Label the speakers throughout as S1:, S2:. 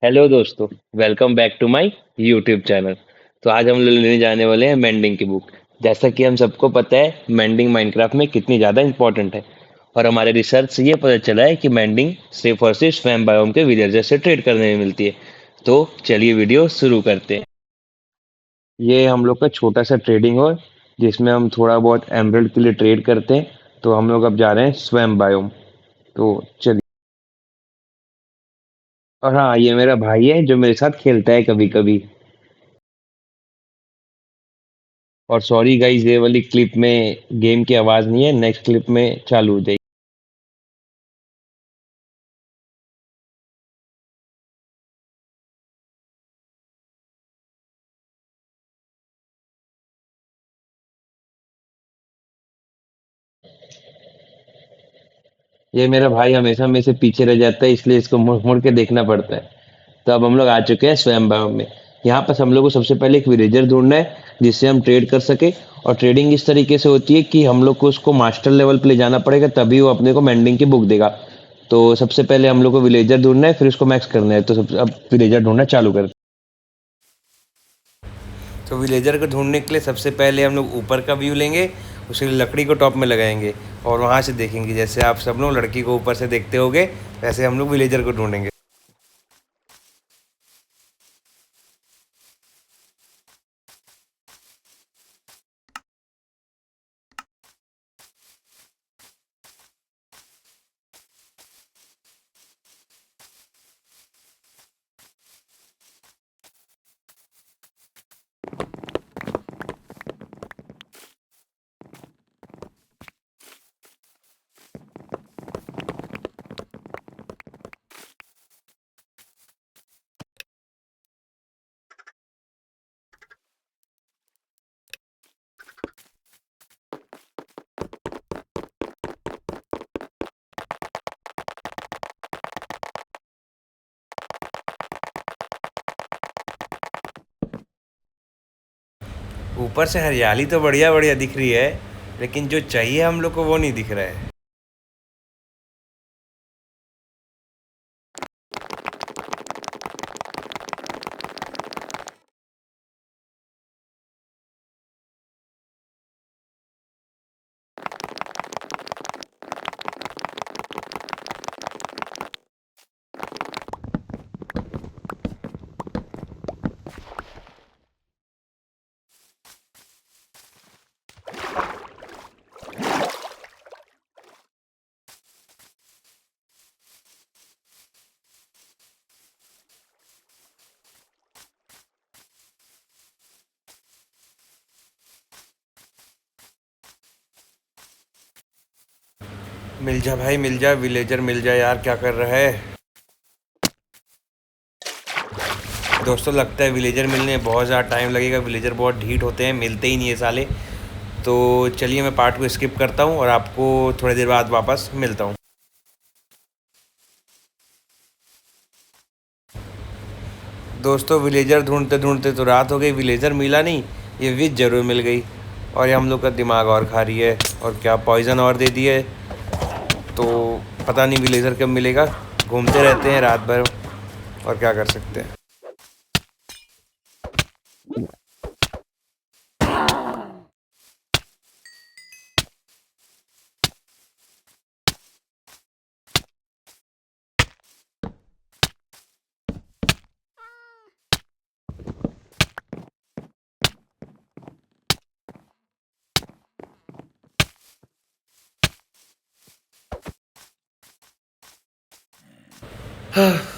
S1: Hello दोस्तों। Welcome back to my YouTube channel. तो आज हम लोग लेने जाने वाले हैं मेंडिंग की बुक। जैसा कि हम सबको पता है मेंडिंग माइनक्राफ्ट में कितनी ज़्यादा इंपॉर्टेंट है। और हमारे रिसर्च से ये पता चला है कि मेंडिंग सिर्फ और सिर्फ स्वयं बायोम के विलेजर से ट्रेड करने में मिलती है। तो चलिए वीडियो शुरू करते हैं। ये हम लोग का छोटा सा ट्रेडिंग हो जिसमें हम थोड़ा बहुत एमरल्ड के लिए ट्रेड करते हैं। तो हम लोग अब जा रहे हैं स्वयं बायोम। तो चलिए। और हाँ, ये मेरा भाई है जो मेरे साथ खेलता है कभी कभी। और सॉरी गाइस, ये वाली क्लिप में गेम की आवाज नहीं है, नेक्स्ट क्लिप में चालू हो जाएगी। ये मेरा भाई हमेशा मेरे से पीछे रह जाता है, इसलिए इसको मुड़ मुड़ के देखना पड़ता है। तो अब हम लोग आ चुके हैं स्वयं बायोम में। यहाँ पर हम लोग को सबसे पहले एक विलेजर ढूंढना है जिससे हम ट्रेड कर सके। और ट्रेडिंग इस तरीके से होती है कि हम लोग को उसको मास्टर लेवल पे ले जाना पड़ेगा, तभी वो अपने को मेंडिंग की बुक देगा। तो सबसे पहले हम लोग को विलेजर ढूंढना है, फिर उसको मैक्स करना है। तो अब विलेजर ढूंढना चालू करते
S2: तो विलेजर को ढूंढने के लिए सबसे पहले हम लोग ऊपर का व्यू लेंगे। उसके लिए लकड़ी को टॉप में लगाएंगे और वहाँ से देखेंगे। जैसे आप सब लोग लड़की को ऊपर से देखते होगे, वैसे हम लोग विलेजर को ढूंढेंगे। ऊपर से हरियाली तो बढ़िया बढ़िया दिख रही है, लेकिन जो चाहिए हम लोग को वो नहीं दिख रहा है। मिल जा भाई, मिल जा विलेजर, मिल जा यार। क्या कर रहा है दोस्तों? लगता है विलेजर मिलने में बहुत ज़्यादा टाइम लगेगा। विलेजर बहुत ढीठ होते हैं, मिलते ही नहीं है साले। तो चलिए मैं पार्ट को स्किप करता हूँ और आपको थोड़ी देर बाद वापस मिलता हूँ। दोस्तों विलेजर ढूंढते ढूंढते तो रात हो गई, विलेजर मिला नहीं। ये विच जरूर मिल गई। और ये हम लोग का दिमाग और खा रही है, और क्या पॉइजन और दे दिए। तो पता नहीं विलेजर कब मिलेगा। घूमते रहते हैं रात भर, और क्या कर सकते हैं।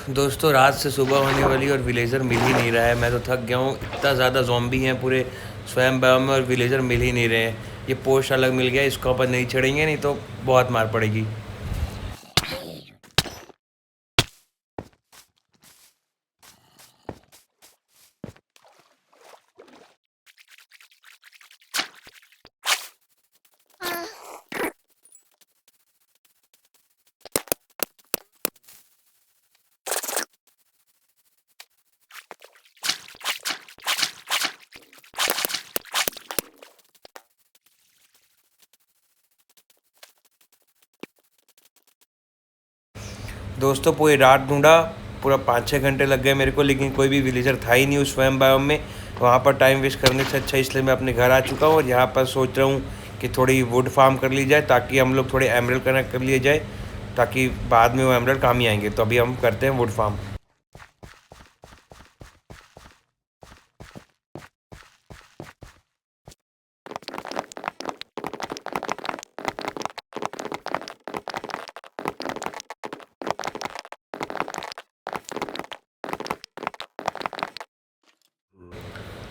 S2: दोस्तों रात से सुबह होने वाली और विलेजर मिल ही नहीं रहा है। मैं तो थक गया हूँ, इतना ज़्यादा ज़ॉम्बी हैं पूरे स्वयं बायोम में और विलेजर मिल ही नहीं रहे हैं। ये पोस्ट अलग मिल गया, इसके ऊपर नहीं चढ़ेंगे, नहीं तो बहुत मार पड़ेगी। दोस्तों पूरी रात ढूंढा, पूरा 5-6 घंटे लग गए मेरे को, लेकिन कोई भी विलेजर था ही नहीं उस स्वयं बायोम में। वहाँ पर टाइम वेस्ट करने से अच्छा इसलिए मैं अपने घर आ चुका हूँ और यहाँ पर सोच रहा हूँ कि थोड़ी वुड फार्म कर ली जाए, ताकि हम लोग थोड़े एमरल्ड कनेक्ट कर लिए जाए, ताकि बाद में वो एमरल्ड काम ही आएंगे। तो अभी हम करते हैं वुड फार्म।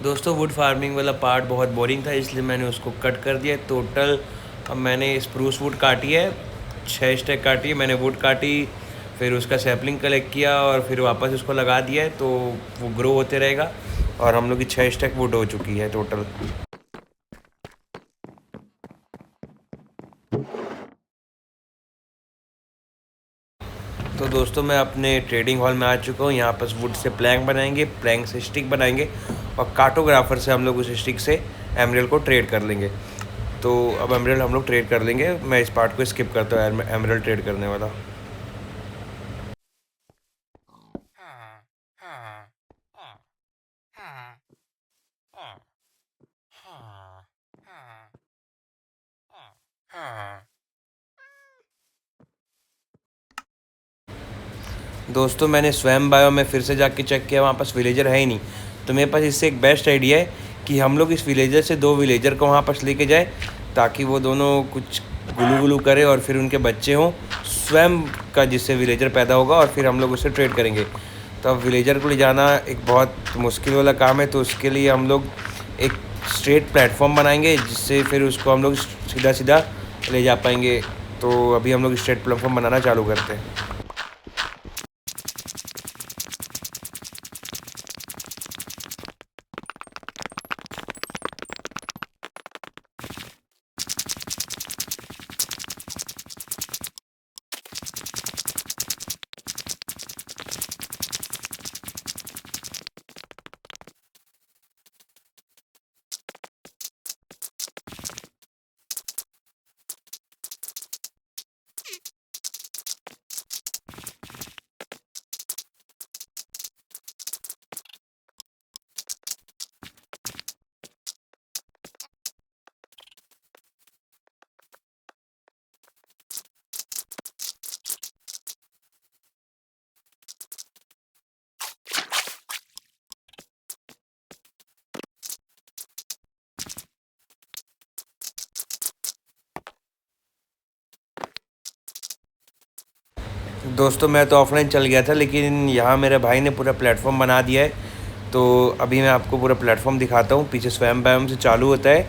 S2: दोस्तों वुड फार्मिंग वाला पार्ट बहुत बोरिंग था, इसलिए मैंने उसको कट कर दिया टोटल। अब मैंने स्प्रूस वुड काटी है, 6 स्टेक काटी है मैंने वुड काटी, फिर उसका सैपलिंग कलेक्ट किया और फिर वापस उसको लगा दिया है, तो वो ग्रो होते रहेगा। और हम लोग की 6 स्टेक वुड हो चुकी है टोटल। तो दोस्तों मैं अपने ट्रेडिंग हॉल में आ चुका हूँ। यहाँ पर वुड से प्लैंक बनाएंगे, प्लैंक से स्टिक बनाएंगे और कार्टोग्राफर से हम लोग उस स्टिक से एमरल्ड को ट्रेड कर लेंगे। तो अब एमरल्ड हम लोग ट्रेड कर लेंगे। मैं इस पार्ट को स्किप करता हूँ एमरल्ड ट्रेड करने वाला। दोस्तों मैंने स्वयं बायो में फिर से जाके चेक किया, वहाँ पास विलेजर है ही नहीं। तो मेरे पास इससे एक बेस्ट आइडिया है कि हम लोग इस विलेजर से 2 विलेजर को वहाँ पास लेके जाए, ताकि वो दोनों कुछ गुलू गुलू करे और फिर उनके बच्चे हों स्वयं का, जिससे विलेजर पैदा होगा और फिर हम लोग उससे ट्रेड करेंगे। तो अब विलेजर को ले जाना एक बहुत मुश्किल वाला काम है, तो उसके लिए हम लोग एक स्ट्रेट प्लेटफॉर्म बनाएंगे, जिससे फिर उसको हम लोग सीधा सीधा ले जा पाएंगे। तो अभी हम लोग स्ट्रेट प्लेटफॉर्म बनाना चालू करते हैं। दोस्तों मैं तो ऑफलाइन चल गया था, लेकिन यहाँ मेरे भाई ने पूरा प्लेटफॉर्म बना दिया है। तो अभी मैं आपको पूरा प्लेटफॉर्म दिखाता हूँ। पीछे स्वयं बायोम से चालू होता है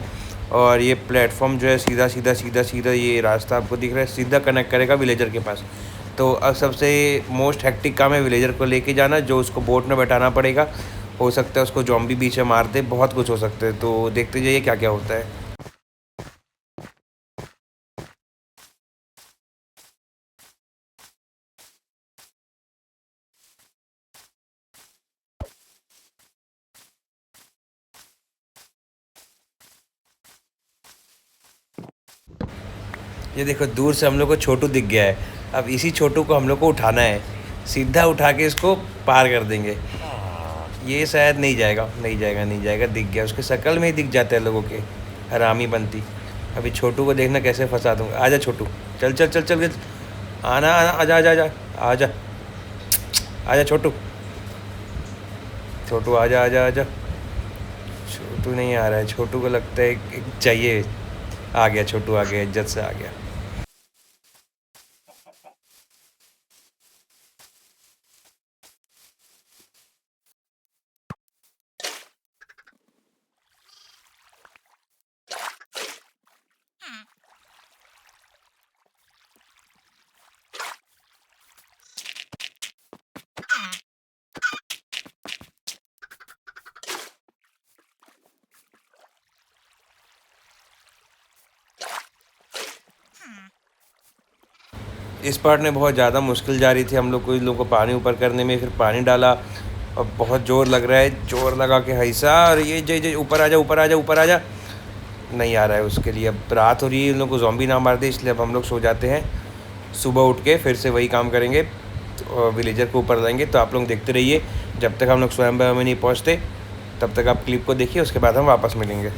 S2: और ये प्लेटफॉर्म जो है सीधा सीधा सीधा सीधा ये रास्ता आपको दिख रहा है, सीधा कनेक्ट करेगा विलेजर के पास। तो अब सबसे मोस्ट हेक्टिक काम है विलेजर को लेके जाना, जो उसको बोट में बैठाना पड़ेगा। हो सकता है उसको जॉम्बी बीच में मार दे, बहुत कुछ हो सकता है। तो देखते जाइए क्या क्या होता है। ये देखो दूर से हम लोग को छोटू दिख गया है। अब इसी छोटू को हम लोग को उठाना है, सीधा उठा के इसको पार कर देंगे। ये शायद नहीं जाएगा, नहीं जाएगा, नहीं जाएगा। दिख गया, उसके शक्ल में ही दिख जाता है लोगों के, हरामी बनती। अभी छोटू को देखना कैसे फंसा दूँगा। आजा छोटू, चल चल चल चल, आना आना, आजा आजा आजा आजा आजा छोटू, छोटू आजा आजा आजा। छोटू नहीं आ रहा है, छोटू को लगता है चाहिए। आ गया छोटू, आ गया, इज्जत से आ गया। इस पार्ट में बहुत ज़्यादा मुश्किल जा रही थी हम लोग को, इन लोगों को पानी ऊपर करने में। फिर पानी डाला और बहुत ज़ोर लग रहा है, ज़ोर लगा के हैसा, और ये जय जय ऊपर आ जा, ऊपर आ जा, ऊपर आ जा। नहीं आ रहा है उसके लिए। अब रात हो रही है, इन लोगों को ज़ॉम्बी ना मार दे, इसलिए अब हम लोग सो जाते हैं। सुबह उठ के फिर से वही काम करेंगे। विलेजर को ऊपर लाएंगे। तो आप लोग देखते रहिए, जब तक हम लोग स्वयं बायो में नहीं पहुँचते तब तक आप क्लिप को देखिए, उसके बाद हम वापस मिलेंगे।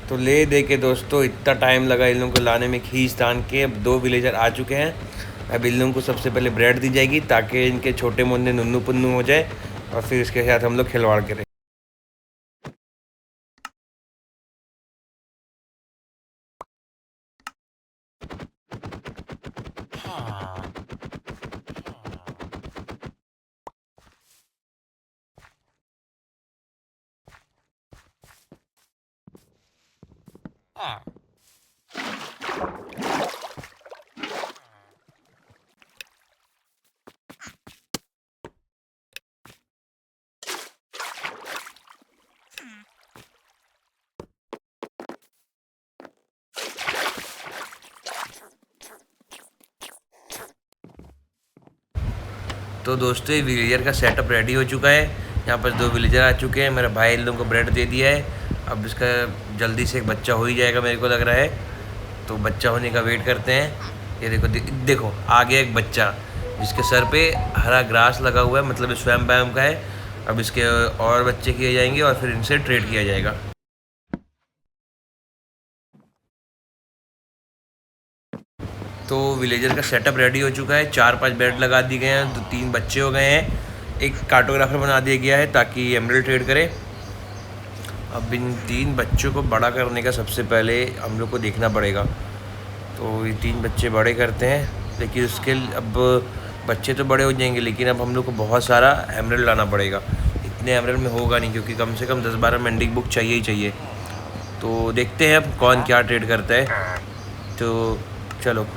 S2: तो ले दे के दोस्तों इतना टाइम लगा इन लोगों को लाने में, खींच तान के अब 2 विलेजर आ चुके हैं। अब इन लोगों को सबसे पहले ब्रेड दी जाएगी ताकि इनके छोटे मुन्ने नुन्नू पुन्नू हो जाए, और फिर इसके साथ हम लोग खिलवाड़ करें। तो दोस्तों ये विलेजर का सेटअप रेडी हो चुका है। यहाँ पर 2 विलेजर आ चुके हैं। मेरा भाई इन लोगों को ब्रेड दे दिया है। अब इसका जल्दी से एक बच्चा हो ही जाएगा मेरे को लग रहा है। तो बच्चा होने का वेट करते हैं। ये देखो देखो आ गया एक बच्चा, जिसके सर पे हरा ग्रास लगा हुआ है, मतलब स्वयं बायोम का है। अब इसके और बच्चे किए जाएंगे और फिर इनसे ट्रेड किया जाएगा। तो विलेजर का सेटअप रेडी हो चुका है। 4-5 बेड लगा दिए गए हैं, 3 बच्चे हो गए हैं, एक कार्टोग्राफर बना दिया गया है ताकि एमरल्ड ट्रेड करे। अब इन 3 बच्चों को बड़ा करने का सबसे पहले हम लोग को देखना पड़ेगा। तो ये 3 बच्चे बड़े करते हैं, लेकिन उसके अब बच्चे तो बड़े हो जाएंगे, लेकिन अब हम लोग को बहुत सारा एमरल्ड लाना पड़ेगा। इतने एमरल्ड में होगा नहीं, क्योंकि कम से कम 10-12 मेंडिंग बुक चाहिए ही चाहिए। तो देखते हैं अब कौन क्या ट्रेड करता है। तो चलो,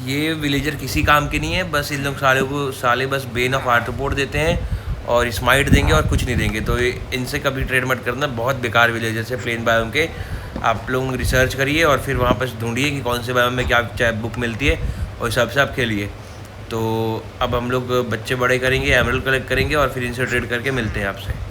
S2: ये विलेजर किसी काम के नहीं है, बस इन लोग साले बस बेन ऑफ आर्थ्रोपोड देते हैं और स्माइट देंगे और कुछ नहीं देंगे। तो इनसे कभी ट्रेड मत करना, बहुत बेकार विलेजर से प्लेन बायोम के। आप लोग रिसर्च करिए और फिर वहाँ पर ढूंढिए कि कौन से बायोम में क्या बुक मिलती है, और हिसाब से आप खेलिए। तो अब हम लोग बच्चे बड़े करेंगे, एमरल्ड कलेक्ट करेंगे और फिर इनसे ट्रेड करके मिलते हैं आपसे।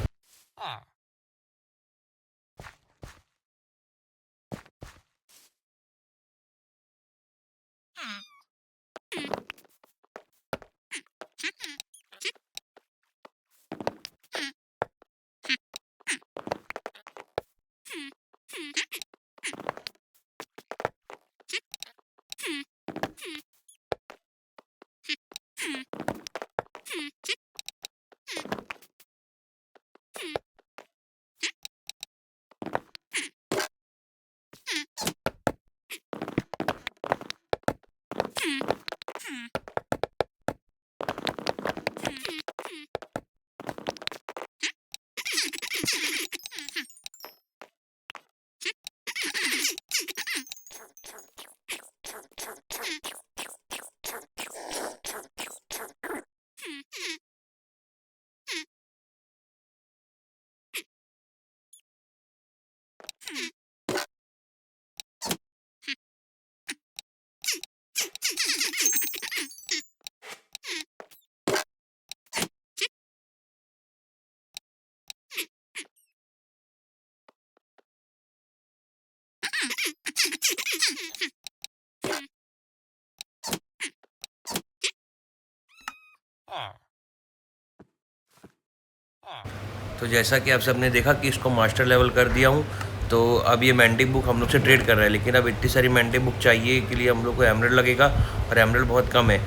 S2: तो जैसा कि आप सबने देखा कि इसको मास्टर लेवल कर दिया हूँ, तो अब ये मैंडिक बुक हम लोग से ट्रेड कर रहा है, लेकिन अब इतनी सारी मैंडिक बुक चाहिए के लिए हम लोग को एमरल्ड लगेगा, और एमरल्ड बहुत कम है।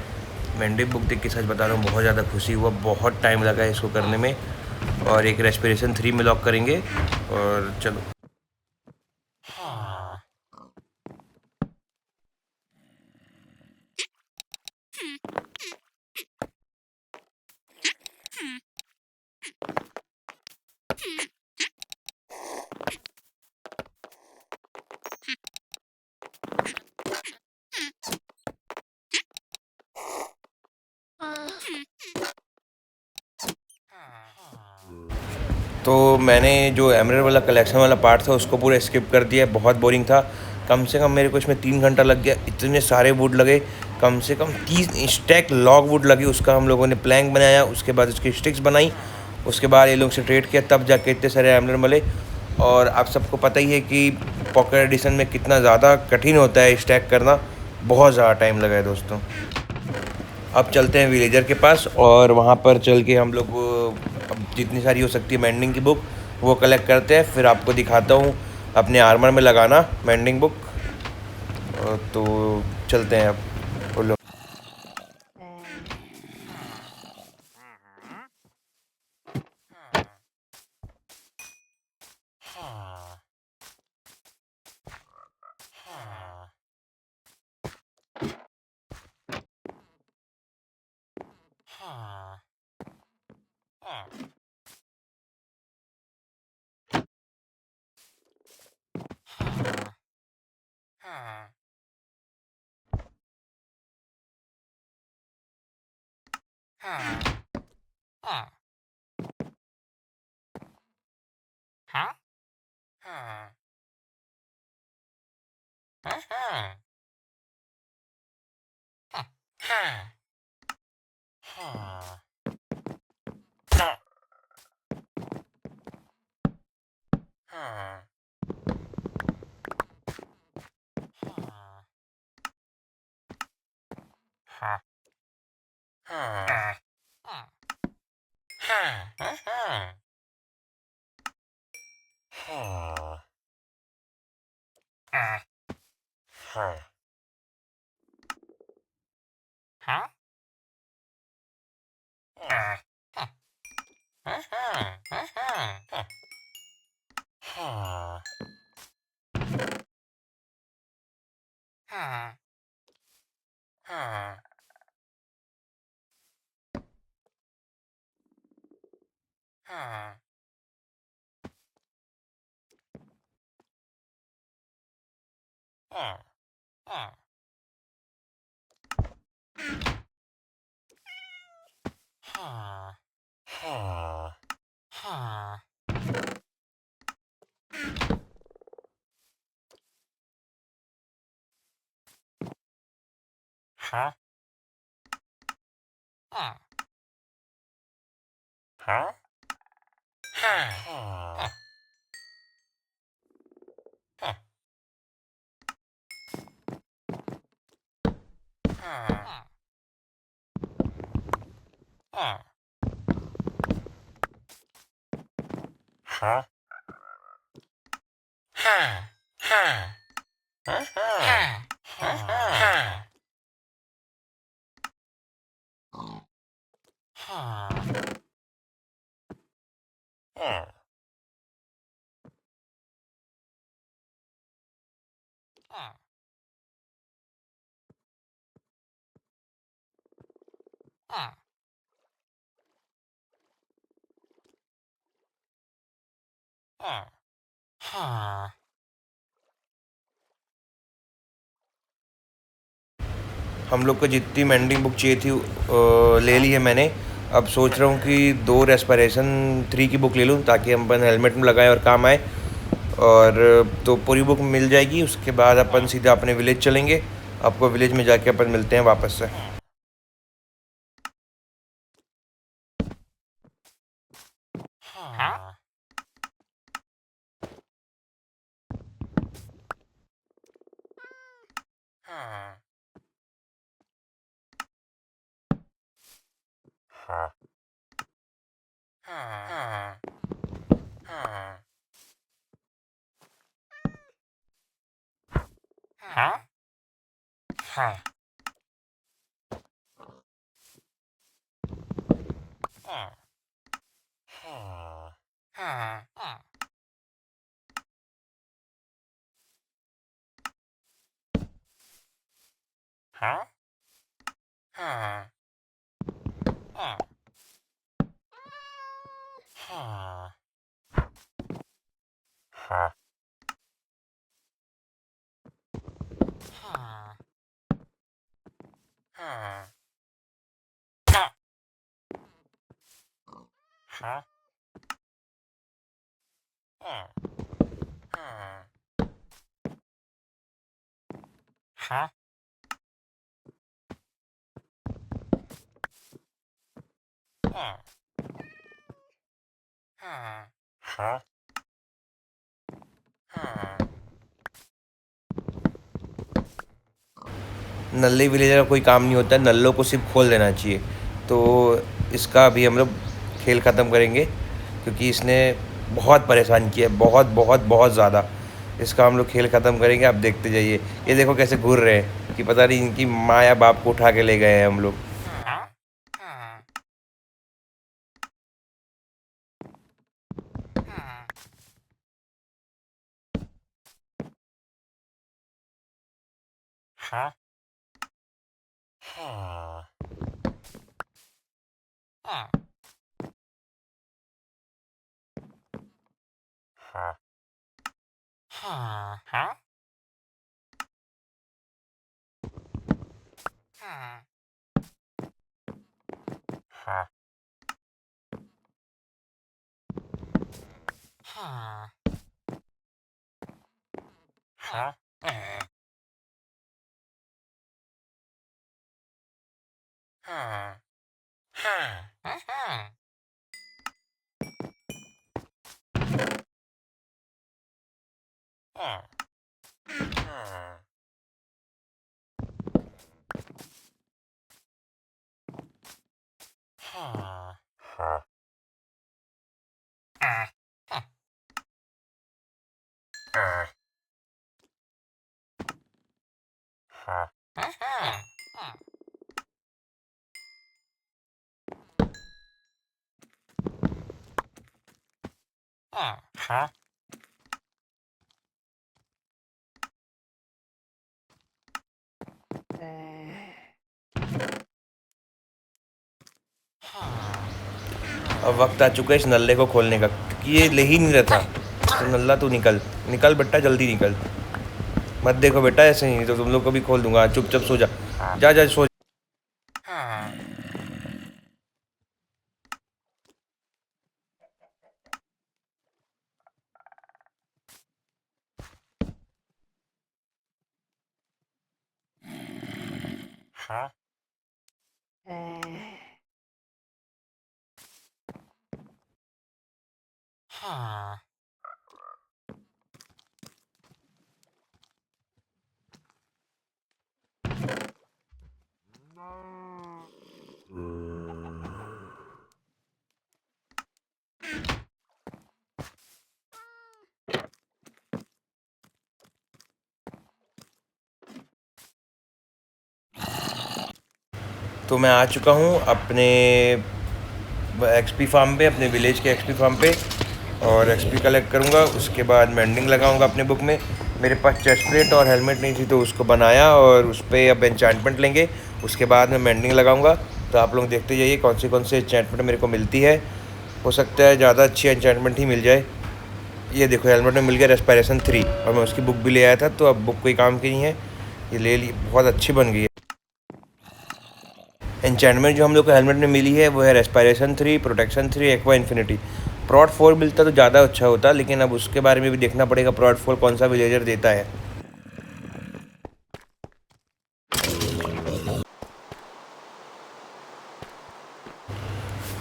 S2: मैंडिक बुक देख के सच बता रहा हूँ बहुत ज़्यादा खुशी हुआ, बहुत टाइम लगा है इसको करने में। और एक रेस्पिरेशन 3 में लॉक करेंगे और चलो। तो मैंने जो एमरल्ड वाला कलेक्शन वाला पार्ट था उसको पूरा स्किप कर दिया, बहुत बोरिंग था। कम से कम मेरे को इसमें 3 घंटा लग गया, इतने सारे वुड लगे, कम से कम 30 स्टैक लॉग वुड लगी। उसका हम लोगों ने प्लैंक बनाया, उसके बाद उसकी स्टिक्स बनाई, उसके बाद ये लोग से ट्रेड किया, तब जाके इतने सारे एमरल्ड मिले। और आप सबको पता ही है कि पॉकेट एडिशन में कितना ज़्यादा कठिन होता है स्टैक करना, बहुत ज़्यादा टाइम लगा है दोस्तों। अब चलते हैं विलेजर के पास, और वहाँ पर चल के हम लोग अब जितनी सारी हो सकती है मेंडिंग की बुक वो कलेक्ट करते हैं, फिर आपको दिखाता हूँ अपने आर्मर में लगाना मेंडिंग बुक। तो चलते हैं अब, बोलो। हम लोग को जितनी मेंडिंग बुक चाहिए थी ले ली है मैंने। अब सोच रहा हूँ कि 2 रेस्पिरेशन 3 की बुक ले लूँ ताकि हम अपन हेलमेट में लगाएं और काम आए। और तो पूरी बुक मिल जाएगी, उसके बाद अपन सीधा अपने विलेज चलेंगे। आपको विलेज में जाके अपन मिलते हैं वापस से। नल्ले विलेजर का कोई काम नहीं होता है, नल्लों को सिर्फ खोल देना चाहिए। तो इसका अभी हम लोग खेल ख़त्म करेंगे क्योंकि इसने बहुत परेशान किया है, बहुत बहुत बहुत ज़्यादा। इसका हम लोग खेल ख़त्म करेंगे, आप देखते जाइए। ये देखो कैसे घूर रहे हैं कि पता नहीं इनकी माँ या बाप को उठा के ले गए हैं हम लोग। अब वक्त आ चुका है इस नल्ले को खोलने का क्योंकि ये ले ही नहीं रहा था। तो नल्ला तू निकल निकल बेटा, जल्दी निकल। मत देखो बेटा ऐसे ही, तो तुम लोग को भी खोल दूंगा। चुपचाप सो जा, जा जा सो। तो मैं आ चुका हूँ अपने एक्सपी फार्म पे, अपने विलेज के एक्सपी फार्म पे। और एक्सपी कलेक्ट करूँगा, उसके बाद मेंडिंग लगाऊँगा अपने बुक में। मेरे पास चेस्ट प्लेट और हेलमेट नहीं थी तो उसको बनाया और उस पर अब एन्चेंटमेंट लेंगे, उसके बाद मैं मेंडिंग लगाऊंगा। तो आप लोग देखते जाइए कौन से एन्चेंटमेंट मेरे को मिलती है। हो सकता है ज़्यादा अच्छी एन्चेंटमेंट ही मिल जाए। ये देखो हेलमेट में मिल गया रेस्पिरेशन 3 और मैं उसकी बुक भी ले आया था, तो अब बुक कोई काम की नहीं है, ये ले ली, बहुत अच्छी बन गई है। एन्चेंटमेंट जो हम लोग को हेलमेट में मिली है वो है रेस्पिरेशन 3, प्रोटेक्शन 3, एक्वा इन्फिनिटी। प्रॉड 4 मिलता तो ज़्यादा अच्छा होता, लेकिन अब उसके बारे में भी देखना पड़ेगा प्रॉड 4 कौन सा विलेजर देता है।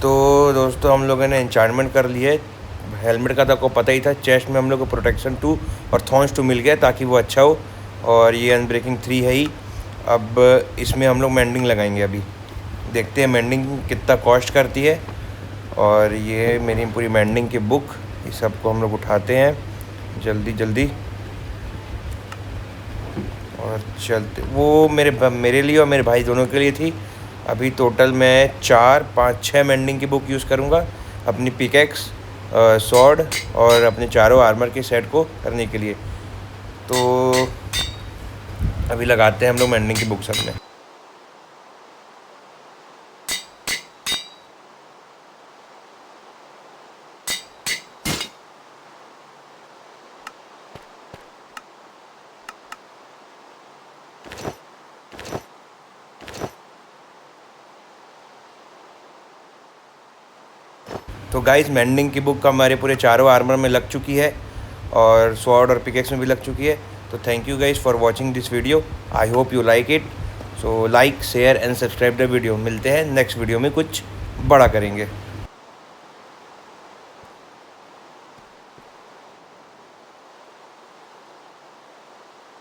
S2: तो दोस्तों हम लोगों ने एन्चेंटमेंट कर लिए। हेलमेट का तो आपको पता ही था, चेस्ट में हम लोग को प्रोटेक्शन 2 और थॉर्न्स 2 मिल गया ताकि वो अच्छा हो, और ये अनब्रेकिंग 3 है ही। अब इसमें हम लोग मेंडिंग लगाएंगे। अभी देखते हैं मेंडिंग कितना कॉस्ट करती है। और ये मेरी पूरी मेंडिंग की बुक, इस सब को हम लोग उठाते हैं जल्दी जल्दी और चलते। वो मेरे लिए और मेरे भाई दोनों के लिए थी। अभी टोटल मैं 4, 5, 6 मेंडिंग की बुक यूज़ करूँगा अपनी पिकैक्स, सॉर्ड और अपने चारों आर्मर के सेट को करने के लिए। तो अभी लगाते हैं हम लोग मेंडिंग की बुक सब में। तो गाइस मेंडिंग की बुक हमारे पूरे चारों आर्मर में लग चुकी है और स्वॉर्ड और पिकेक्स में भी लग चुकी है। तो thank you guys for watching this video. I hope you like it. So like, share and subscribe the video. मिलते हैं नेक्स्ट वीडियो में, कुछ बड़ा करेंगे।